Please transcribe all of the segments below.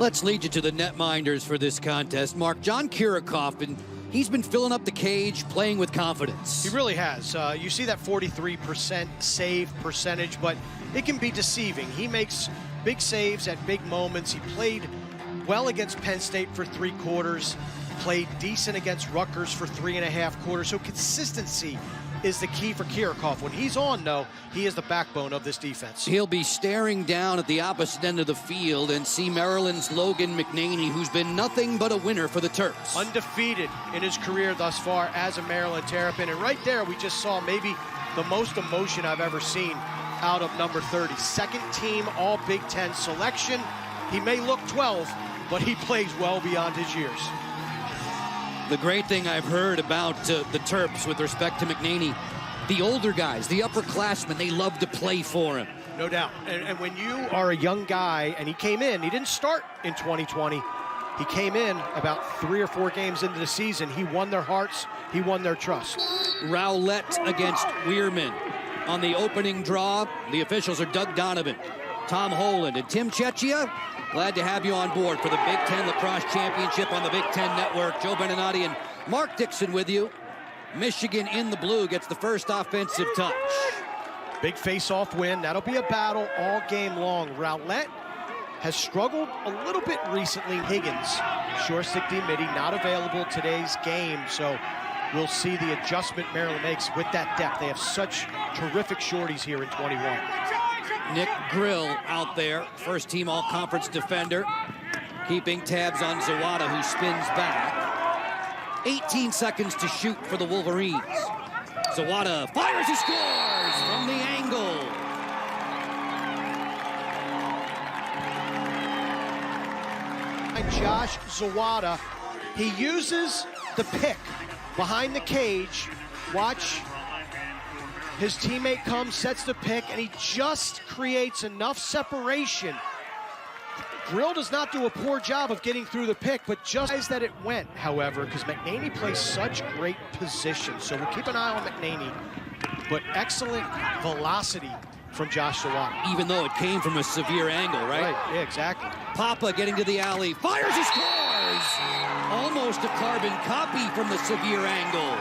Let's lead you to the netminders for this contest. Mark, John Kirikoff, and he's been filling up the cage, playing with confidence. He really has. You see that 43% save percentage, but it can be deceiving. He makes big saves at big moments. He played well against Penn State for 3 quarters, played decent against Rutgers for 3.5 quarters. So consistency is the key for Kirikoff. When he's on, though, he is the backbone of this defense. He'll be staring down at the opposite end of the field and see Maryland's Logan McNaney, who's been nothing but a winner for the Terps. Undefeated in his career thus far as a Maryland Terrapin. And right there, we just saw maybe the most emotion I've ever seen out of number 30. Second team All Big Ten selection. He may look 12, but he plays well beyond his years. The great thing I've heard about the Terps with respect to McNaney, the older guys, the upperclassmen, they love to play for him. No doubt. And when you are a young guy, and he came in, he didn't start in 2020. He came in about 3 or 4 games into the season. He won their hearts. He won their trust. Rowlett against Weirman. On the opening draw, the officials are Doug Donovan, Tom Holland, and Tim Chechia. Glad to have you on board for the Big Ten Lacrosse Championship on the Big Ten Network. Joe Beninati and Mark Dixon with you. Michigan in the blue gets the first offensive touch. Big face-off win. That'll be a battle all game long. Rowlett has struggled a little bit recently. Higgins, short stick D-Midi, not available today's game, so we'll see the adjustment Maryland makes with that depth. They have such terrific shorties here in 21. Nick Grill out there, first team all-conference defender, keeping tabs on Zawada, who spins back. 18 seconds to shoot for the Wolverines. Zawada fires, he scores from the angle. And Josh Zawada, he uses the pick behind the cage. Watch. His teammate comes, sets the pick, and he just creates enough separation. Grill does not do a poor job of getting through the pick, but just that it went, however, because McNaney plays such great position. So we'll keep an eye on McNaney, but excellent velocity from Josh Zawada. Even though it came from a severe angle, right? Yeah, exactly. Papa getting to the alley, fires, he scores! Almost a carbon copy from the severe angle.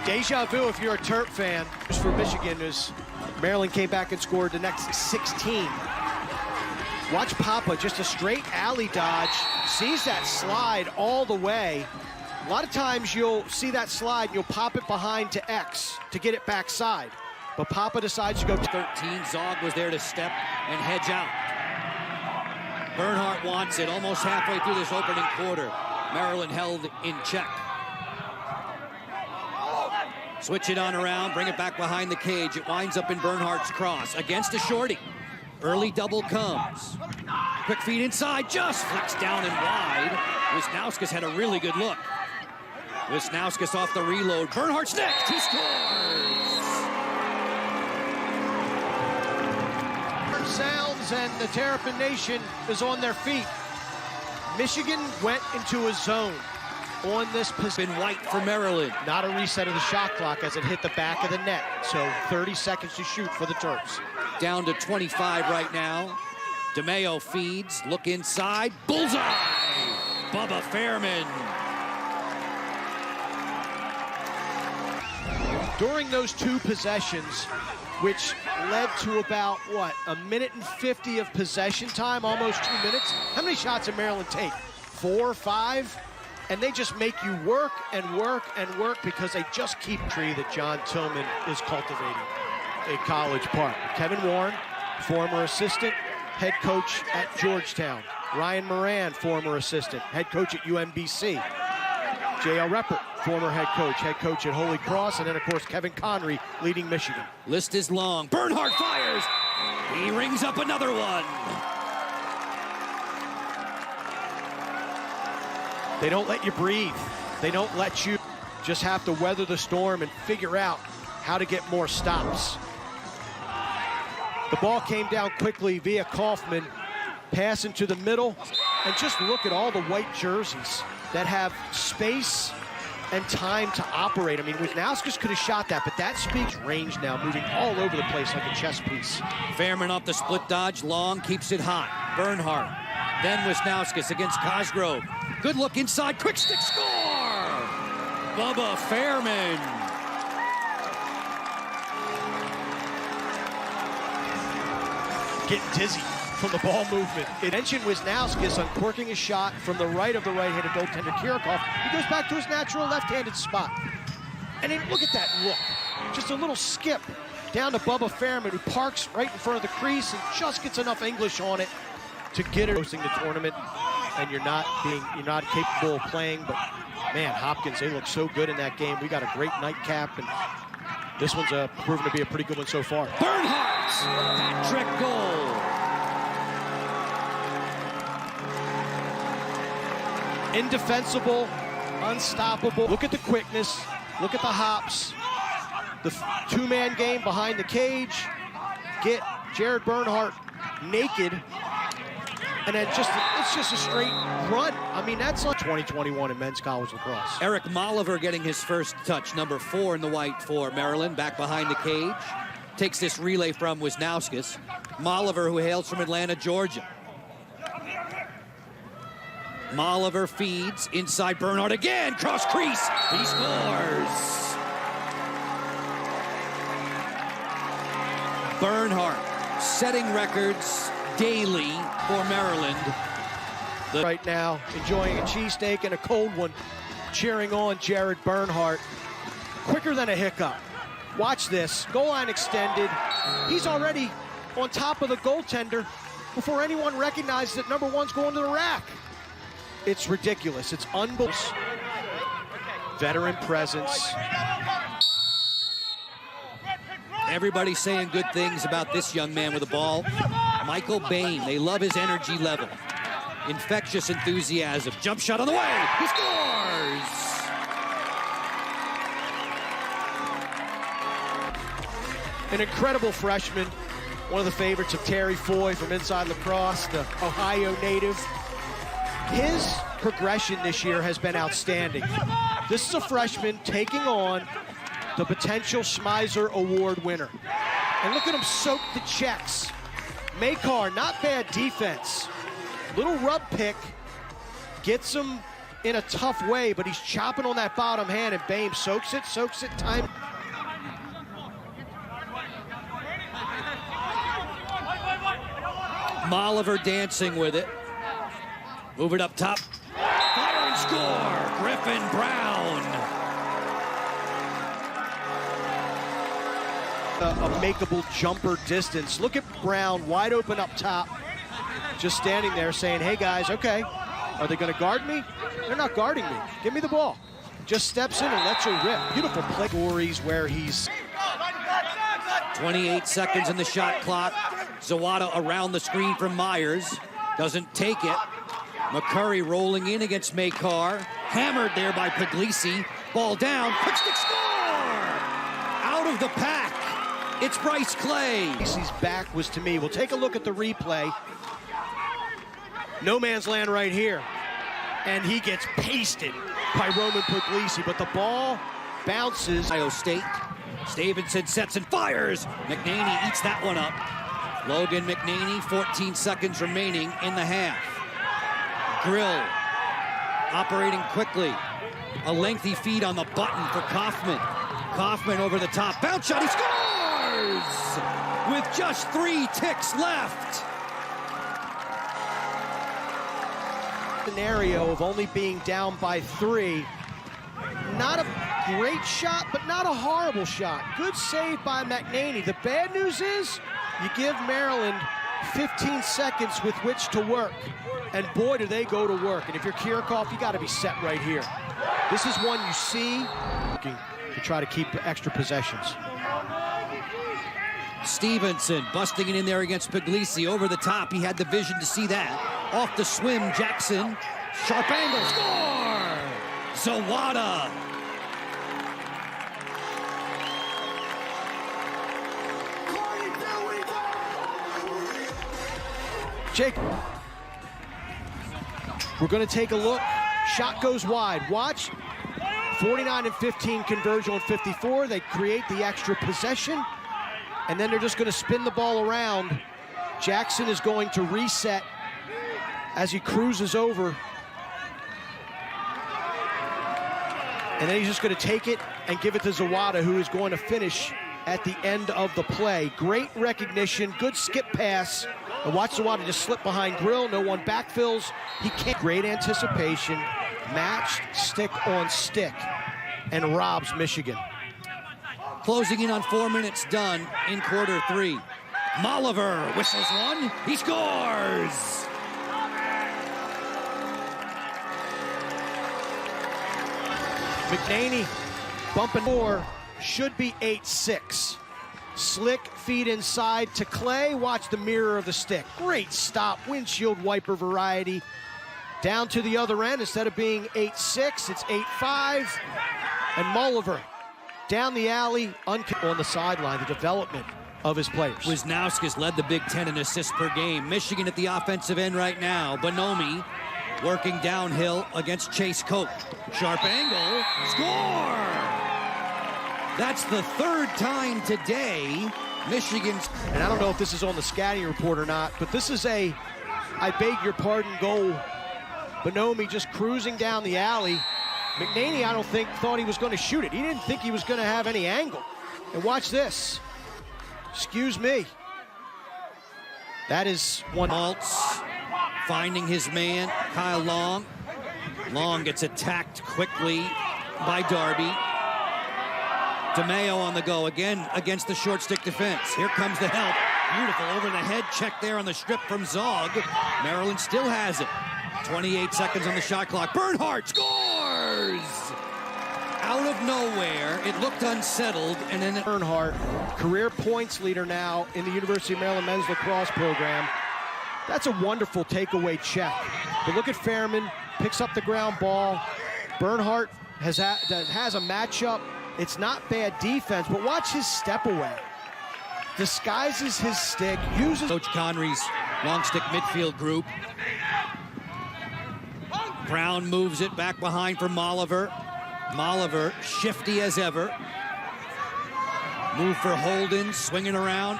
Deja vu if you're a Terp fan. For Michigan, as Maryland came back and scored the next 16. Watch Papa, just a straight alley dodge, sees that slide all the way. A lot of times you'll see that slide and you'll pop it behind to X to get it backside. But Papa decides to go 13. Zog was there to step and hedge out. Bernhardt wants it almost halfway through this opening quarter. Maryland held in check. Switch it on around, bring it back behind the cage. It winds up in Bernhardt's cross against a shorty. Early double comes. Quick feed inside, just flicks down and wide. Wisnauskas had a really good look. Wisnauskas off the reload. Bernhardt's next, he scores! Sounds and the Terrapin Nation is on their feet. Michigan went into a zone on this position. White for Maryland. Not a reset of the shot clock as it hit the back of the net. So 30 seconds to shoot for the Terps. Down to 25 right now. DeMeo feeds, look inside, bullseye! Bubba Fairman. During those 2 possessions, which led to about, what, 1:50 of possession time, almost 2 minutes. How many shots did Maryland take? 4 or 5? And they just make you work and work and work because they just keep the tree that John Tillman is cultivating at College Park. Kevin Warren, former assistant, head coach at Georgetown. Ryan Moran, former assistant, head coach at UMBC. J.L. Reppert, former head coach at Holy Cross, and then, of course, Kevin Connery leading Michigan. List is long. Bernhardt fires. He rings up another one. They don't let you breathe. They don't let you just have to weather the storm and figure out how to get more stops. The ball came down quickly via Kaufman, pass into the middle, and just look at all the white jerseys that have space and time to operate. I mean, Wisnauskas could have shot that, but that speaks range now, moving all over the place like a chess piece. Fairman off the split dodge, long, keeps it hot. Bernhardt, then Wisnauskas against Cosgrove. Good look inside, quick stick score! Bubba Fairman. Getting dizzy from the ball movement. It mentioned Wisnauskas uncorking a shot from the right of the right-handed goaltender Kirikov. He goes back to his natural left-handed spot. And then look at that look. Just a little skip down to Bubba Fairman, who parks right in front of the crease and just gets enough English on it to get it. Hosting the tournament, and you're not capable of playing, but man, Hopkins, they look so good in that game. We got a great nightcap, and this one's proven to be a pretty good one so far. Bernhardt's hat-trick goal. Indefensible, unstoppable. Look at the quickness, look at the hops. The two-man game behind the cage. Get Jared Bernhardt naked, and then it's just a straight run. I mean, that's like 2021 in men's college lacrosse. Eric Molliver getting his first touch, number 4 in the white for Maryland, back behind the cage. Takes this relay from Wisnauskas. Molliver, who hails from Atlanta, Georgia. Molliver feeds inside Bernhardt again, cross crease, he scores. Bernhardt setting records daily for Maryland. Right now, enjoying a cheesesteak and a cold one, cheering on Jared Bernhardt. Quicker than a hiccup. Watch this, goal line extended. He's already on top of the goaltender before anyone recognizes that number 1's going to the rack. It's ridiculous, it's unbelievable. Veteran presence. Everybody's saying good things about this young man with the ball. Michael Bain, they love his energy level. Infectious enthusiasm. Jump shot on the way. He scores! An incredible freshman. One of the favorites of Terry Foy from Inside Lacrosse, the Ohio native. His progression this year has been outstanding. This is a freshman taking on the potential Schmeiser Award winner. And look at him soak the checks. Makar, not bad defense. Little rub pick, gets him in a tough way, but he's chopping on that bottom hand, and Bain soaks it, time. Molliver dancing with it. Move it up top. Fire and score! Griffin Brown. A makeable jumper distance. Look at Brown wide open up top, just standing there saying, hey guys, okay, are they going to guard me? They're not guarding me. Give me the ball. Just steps in and lets her rip. Beautiful play. Stories where he's 28 seconds in the shot clock. Zawada around the screen from Myers. Doesn't take it. McCurry rolling in against Makar. Hammered there by Puglisi. Ball down. Quick stick score! Out of the pack. It's Bryce Clay. Puglisi's back was to me. We'll take a look at the replay. No man's land right here. And he gets pasted by Roman Puglisi, but the ball bounces. Ohio State. Stevenson sets and fires. McNaney eats that one up. Logan McNaney, 14 seconds remaining in the half. Grill operating quickly. A lengthy feed on the button for Kaufman. Kaufman over the top. Bounce shot, he scores! With just 3 ticks left. Scenario of only being down by 3. Not a great shot, but not a horrible shot. Good save by McNaney. The bad news is you give Maryland 15 seconds with which to work. And boy, do they go to work. And if you're Kirikov, you got to be set right here. This is one you see to try to keep extra possessions. Stevenson busting it in there against Puglisi over the top. He had the vision to see that. Off the swim, Jackson. Sharp angle, score! Zawada. Jake, we're going to take a look. Shot goes wide. Watch. 49-15 conversion on 54. They create the extra possession, and then they're just going to spin the ball around. Jackson is going to reset as he cruises over. And then he's just going to take it and give it to Zawada, who is going to finish at the end of the play. Great recognition, good skip pass. And watch Zawada just slip behind Grill. No one backfills. He can't. Great anticipation, matched stick on stick, and robs Michigan. Closing in on 4 minutes done in quarter three. Molliver whistles one. He scores! McNaney bumping more, should be 8-6. Slick feed inside to Clay. Watch the mirror of the stick. Great stop, windshield wiper variety. Down to the other end, instead of being 8-6, it's 8-5. And Molliver down the alley, on the sideline, the development of his players. Wisnauskas led the Big Ten in assists per game. Michigan at the offensive end right now. Bonomi working downhill against Chase Coke. Sharp angle, score! That's the third time today Michigan's... And I don't know if this is on the scouting report or not, but this is a, I beg your pardon, goal. Bonomi just cruising down the alley. McNaney, I don't think, thought he was going to shoot it. He didn't think he was going to have any angle. And watch this. Excuse me. That is one. Maltz finding his man, Kyle Long. Long gets attacked quickly by Darby. DeMeo on the go again against the short stick defense. Here comes the help. Beautiful over the head check there on the strip from Zog. Maryland still has it. 28 seconds on the shot clock. Bernhardt scores! Out of nowhere, it looked unsettled, and then Bernhardt, career points leader now in the University of Maryland men's lacrosse program. That's a wonderful takeaway check. But look at Fairman, picks up the ground ball. Bernhardt has a matchup. It's not bad defense, but watch his step away. Disguises his stick, uses... Coach Connery's long stick midfield group. Brown moves it back behind for Molliver. Molliver, shifty as ever. Move for Holden, swinging around.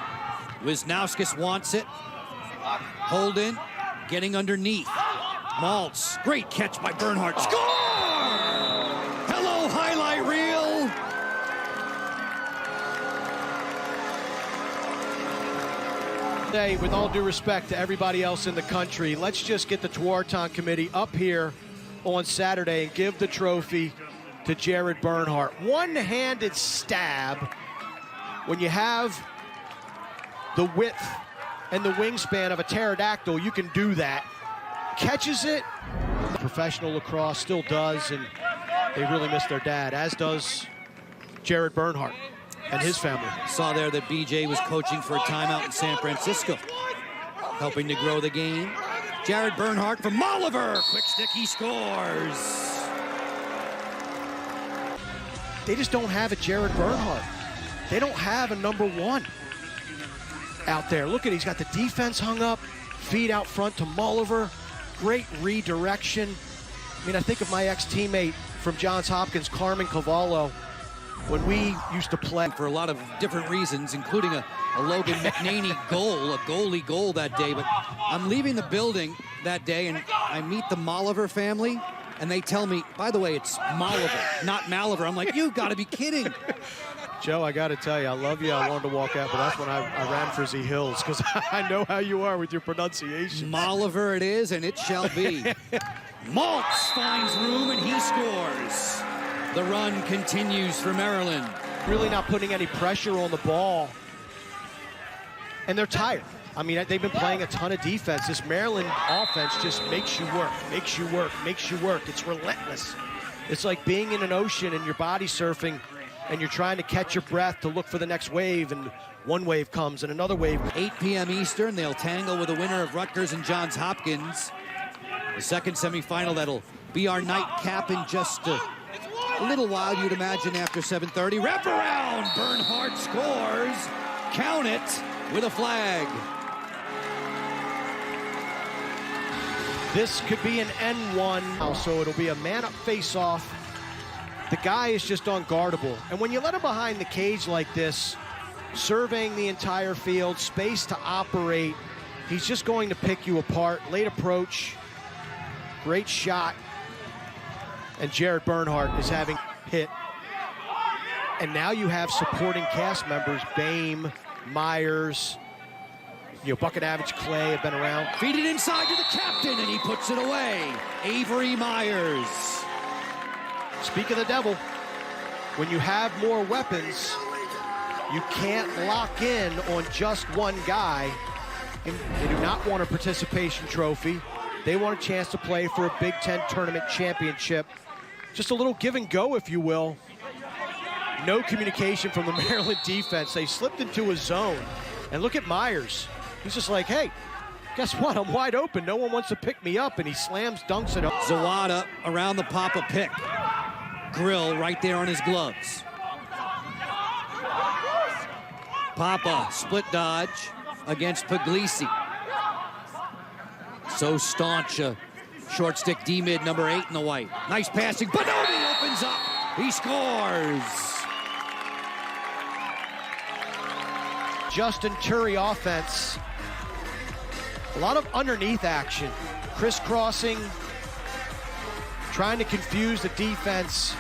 Wisnauskas wants it. Holden getting underneath. Maltz, great catch by Bernhardt. Score! Hello, highlight reel. With all due respect to everybody else in the country, let's just get the Tewaaraton committee up here on Saturday and give the trophy to Jared Bernhardt. One-handed stab. When you have the width and the wingspan of a pterodactyl, you can do that. Catches it. Professional lacrosse still does, and they really miss their dad, as does Jared Bernhardt and his family. Saw there that BJ was coaching for a timeout in San Francisco, helping to grow the game. Jared Bernhardt from Molliver. Quick stick, he scores. They just don't have a Jared Bernhardt. They don't have a number one out there. Look at, he's got the defense hung up, feed out front to Molliver. Great redirection. I mean, I think of my ex-teammate from Johns Hopkins, Carmen Cavallo, when we used to play. For a lot of different reasons, including a Logan McNaney goal, a goalie goal that day. But I'm leaving the building that day, and I meet the Molliver family, and they tell me, by the way, it's Molliver, not Malliver. I'm like, you gotta be kidding. Joe, I gotta tell you, I love you. I wanted to walk out, but that's when I ran for Z Hills, because I know how you are with your pronunciation. Molliver it is, and it shall be. Maltz finds room, and he scores. The run continues for Maryland. Really not putting any pressure on the ball. And they're tired. I mean, they've been playing a ton of defense. This Maryland offense just makes you work, makes you work, makes you work. It's relentless. It's like being in an ocean and you're body surfing and you're trying to catch your breath to look for the next wave, and one wave comes and another wave. 8 p.m. Eastern, they'll tangle with the winner of Rutgers and Johns Hopkins. The second semifinal that'll be our nightcap in just a little while, you'd imagine, after 7:30. Wraparound, Bernhardt scores. Count it with a flag. This could be an N1, so it'll be a man-up face-off The guy is just unguardable. And when you let him behind the cage like this, surveying the entire field, space to operate, he's just going to pick you apart. Late approach, great shot. And Jared Bernhardt is having hit. And now you have supporting cast members, Bame, Myers, Buckinavage, Clay have been around. Feed it inside to the captain, and he puts it away. Avery Myers. Speak of the devil, when you have more weapons, you can't lock in on just one guy. They do not want a participation trophy. They want a chance to play for a Big Ten tournament championship. Just a little give and go, if you will. No communication from the Maryland defense. They slipped into a zone. And look at Myers. He's just like, hey, guess what? I'm wide open. No one wants to pick me up. And he slams, dunks it up. Zawada around the Papa pick. Grill right there on his gloves. Papa split dodge against Puglisi. So staunch, short stick D-mid, number 8 in the white. Nice passing. Bonomi opens up. He scores. Justin Turry offense. A lot of underneath action. Crisscrossing, trying to confuse the defense.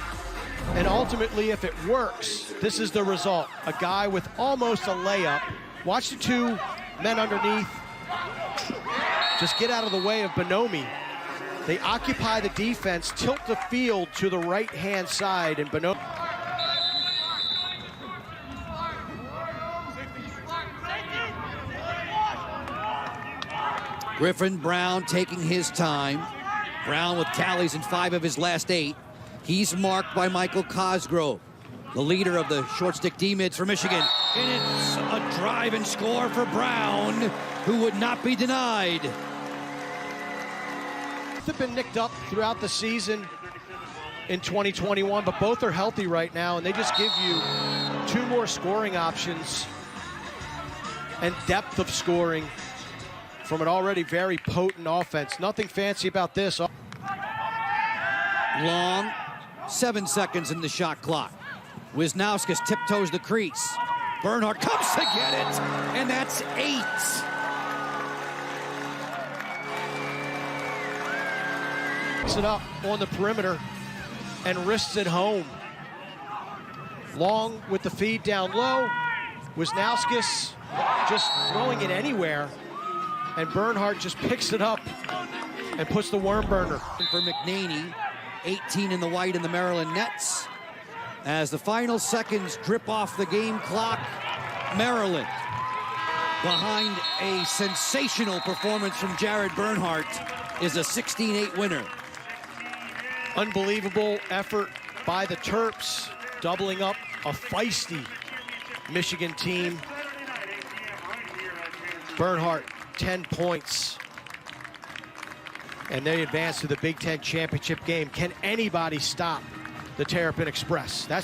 And ultimately, if it works, this is the result. A guy with almost a layup. Watch the two men underneath. Just get out of the way of Bonomi. They occupy the defense, tilt the field to the right-hand side, and Bonomi. Griffin Brown taking his time. Brown with tallies in 5 of his last 8. He's marked by Michael Cosgrove, the leader of the short stick D-mids for Michigan. And it's a drive and score for Brown, who would not be denied. Both have been nicked up throughout the season in 2021, but both are healthy right now, and they just give you 2 more scoring options and depth of scoring from an already very potent offense. Nothing fancy about this. Long, 7 seconds in the shot clock. Wisnauskas tiptoes the crease. Bernhardt comes to get it, and that's 8. Picks it up on the perimeter and wrists it home. Long with the feed down low. Wisnauskas just throwing it anywhere. And Bernhardt just picks it up and puts the worm burner. For McNaney, 18 in the white in the Maryland Nets. As the final seconds drip off the game clock, Maryland behind a sensational performance from Jared Bernhardt is a 16-8 winner. Unbelievable effort by the Terps, doubling up a feisty Michigan team. Bernhardt, 10 points. And they advance to the Big Ten championship game. Can anybody stop the Terrapin Express? That's